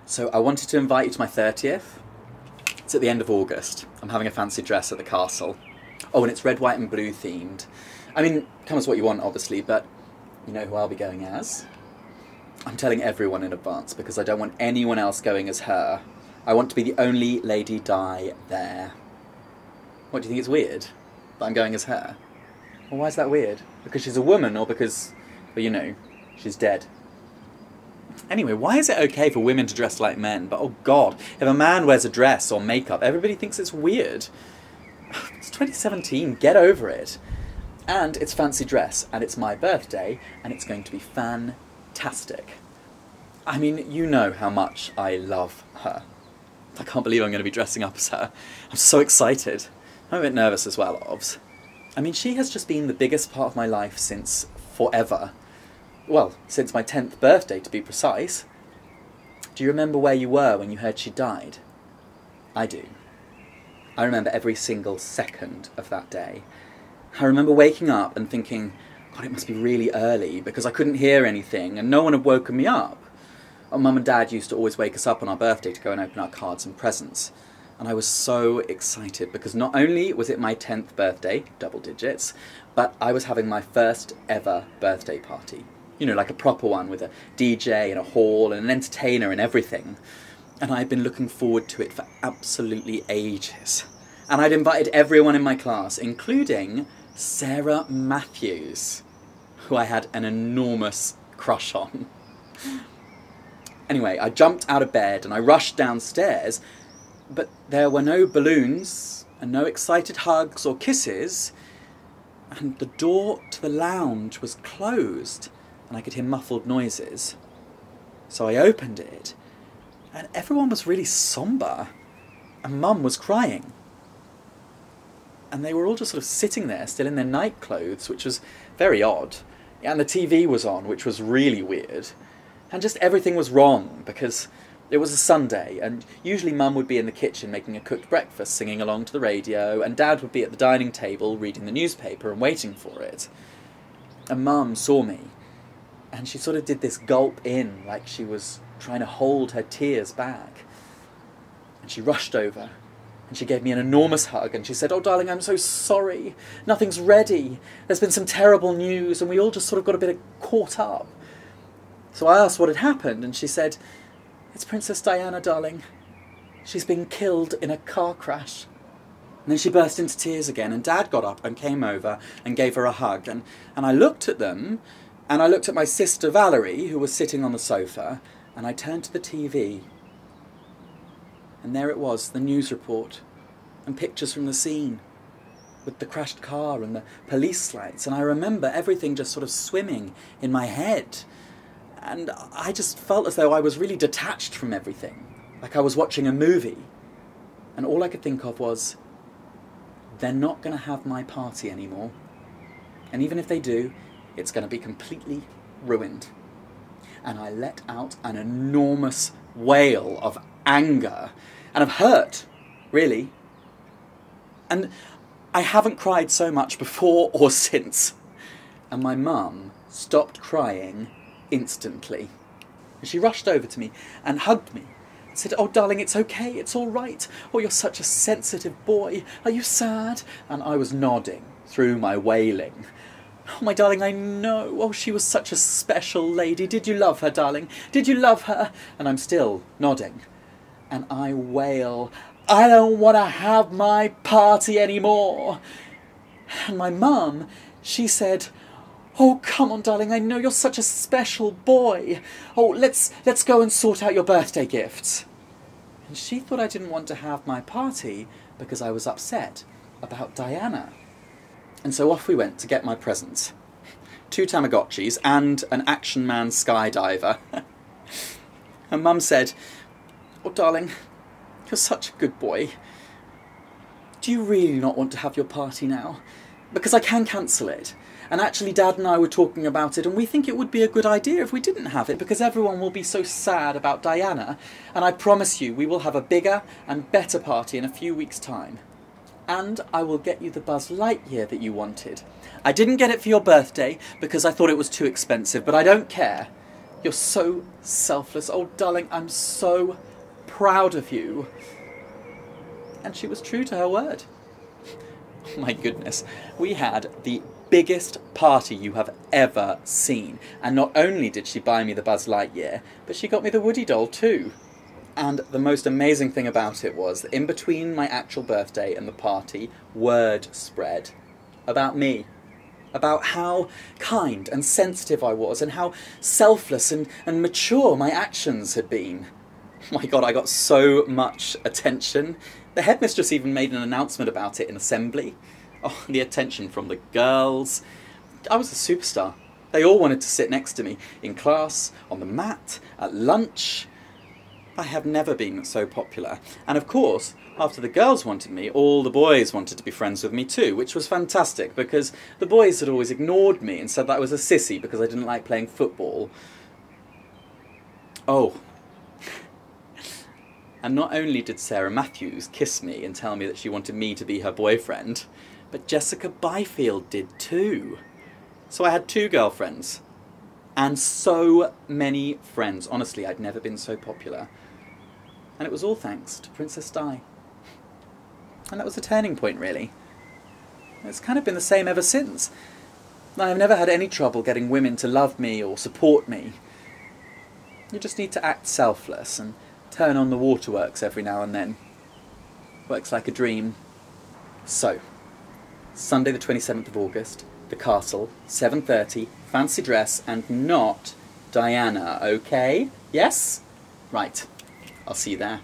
So I wanted to invite you to my 30th. It's at the end of August. I'm having a fancy dress at the castle. Oh, and it's red, white and blue themed. I mean, come as what you want, obviously, but you know who I'll be going as? I'm telling everyone in advance because I don't want anyone else going as her. I want to be the only Lady Di there. What, do you think it's weird that I'm going as her? Well, why is that weird? Because she's a woman or because, well, you know, she's dead? Anyway, why is it okay for women to dress like men? But oh God, if a man wears a dress or makeup, everybody thinks it's weird. It's 2017, get over it. And it's fancy dress, and it's my birthday, and it's going to be fantastic. I mean, you know how much I love her. I can't believe I'm going to be dressing up as her. I'm so excited. I'm a bit nervous as well, Obs. I mean, she has just been the biggest part of my life since forever. Well, since my 10th birthday, to be precise. Do you remember where you were when you heard she died? I do. I remember every single second of that day. I remember waking up and thinking, God, it must be really early, because I couldn't hear anything, and no one had woken me up. Our Mum and Dad used to always wake us up on our birthday to go and open our cards and presents. And I was so excited, because not only was it my 10th birthday, double digits, but I was having my first ever birthday party. You know, like a proper one with a DJ and a hall and an entertainer and everything. And I'd been looking forward to it for absolutely ages. And I'd invited everyone in my class, including Sarah Matthews, who I had an enormous crush on. Anyway, I jumped out of bed and I rushed downstairs, but there were no balloons and no excited hugs or kisses, and the door to the lounge was closed and I could hear muffled noises. So I opened it, and everyone was really sombre, and Mum was crying. And they were all just sort of sitting there, still in their night clothes, which was very odd. And the TV was on, which was really weird. And just everything was wrong, because it was a Sunday, and usually Mum would be in the kitchen making a cooked breakfast, singing along to the radio, and Dad would be at the dining table reading the newspaper and waiting for it. And Mum saw me, and she sort of did this gulp in, like she was trying to hold her tears back. And she rushed over, and she gave me an enormous hug, and she said, "Oh, darling, I'm so sorry. Nothing's ready. There's been some terrible news, and we all just sort of got a bit caught up." So I asked what had happened, and she said, "It's Princess Diana, darling. She's been killed in a car crash." And then she burst into tears again, and Dad got up and came over and gave her a hug. And I looked at them, and I looked at my sister Valerie, who was sitting on the sofa, and I turned to the TV. And there it was, the news report, and pictures from the scene, with the crashed car and the police lights. And I remember everything just sort of swimming in my head. And I just felt as though I was really detached from everything, like I was watching a movie. And all I could think of was, they're not going to have my party anymore. And even if they do, it's going to be completely ruined. And I let out an enormous wail of anger and of hurt, really. And I haven't cried so much before or since. And my mum stopped crying instantly. And she rushed over to me and hugged me and said, "Oh, darling, it's okay, it's all right. Oh, you're such a sensitive boy. Are you sad?" And I was nodding through my wailing. "Oh, my darling, I know. Oh, she was such a special lady. Did you love her, darling? Did you love her?" And I'm still nodding. And I wail, "I don't want to have my party anymore." And my mum, she said, "Oh, come on, darling, I know you're such a special boy. Oh, let's go and sort out your birthday gifts." And she thought I didn't want to have my party because I was upset about Diana. And so off we went to get my presents. 2 Tamagotchis and an Action Man skydiver. And Mum said, "Oh, darling, you're such a good boy. Do you really not want to have your party now? Because I can cancel it. And actually Dad and I were talking about it, and we think it would be a good idea if we didn't have it, because everyone will be so sad about Diana, and I promise you we will have a bigger and better party in a few weeks' time. And I will get you the Buzz Lightyear that you wanted. I didn't get it for your birthday because I thought it was too expensive, but I don't care. You're so selfless. Oh, darling, I'm so proud of you. And she was true to her word. Oh my goodness. We had the biggest party you have ever seen. And not only did she buy me the Buzz Lightyear, but she got me the Woody doll too. And the most amazing thing about it was that in between my actual birthday and the party, word spread about me. About how kind and sensitive I was and how selfless and mature my actions had been. Oh my God, I got so much attention. The headmistress even made an announcement about it in assembly. Oh, the attention from the girls. I was a superstar. They all wanted to sit next to me in class, on the mat, at lunch. I have never been so popular. And of course, after the girls wanted me, all the boys wanted to be friends with me too, which was fantastic because the boys had always ignored me and said that I was a sissy because I didn't like playing football. Oh. And not only did Sarah Matthews kiss me and tell me that she wanted me to be her boyfriend, but Jessica Byfield did too. So I had 2 girlfriends. And so many friends. Honestly, I'd never been so popular. And it was all thanks to Princess Di. And that was a turning point, really. It's kind of been the same ever since. I've never had any trouble getting women to love me or support me. You just need to act selfless and turn on the waterworks every now and then. Works like a dream. So, Sunday the 27th of August, the castle, 7:30, fancy dress, and not Diana, okay? Yes? Right. I'll see you there.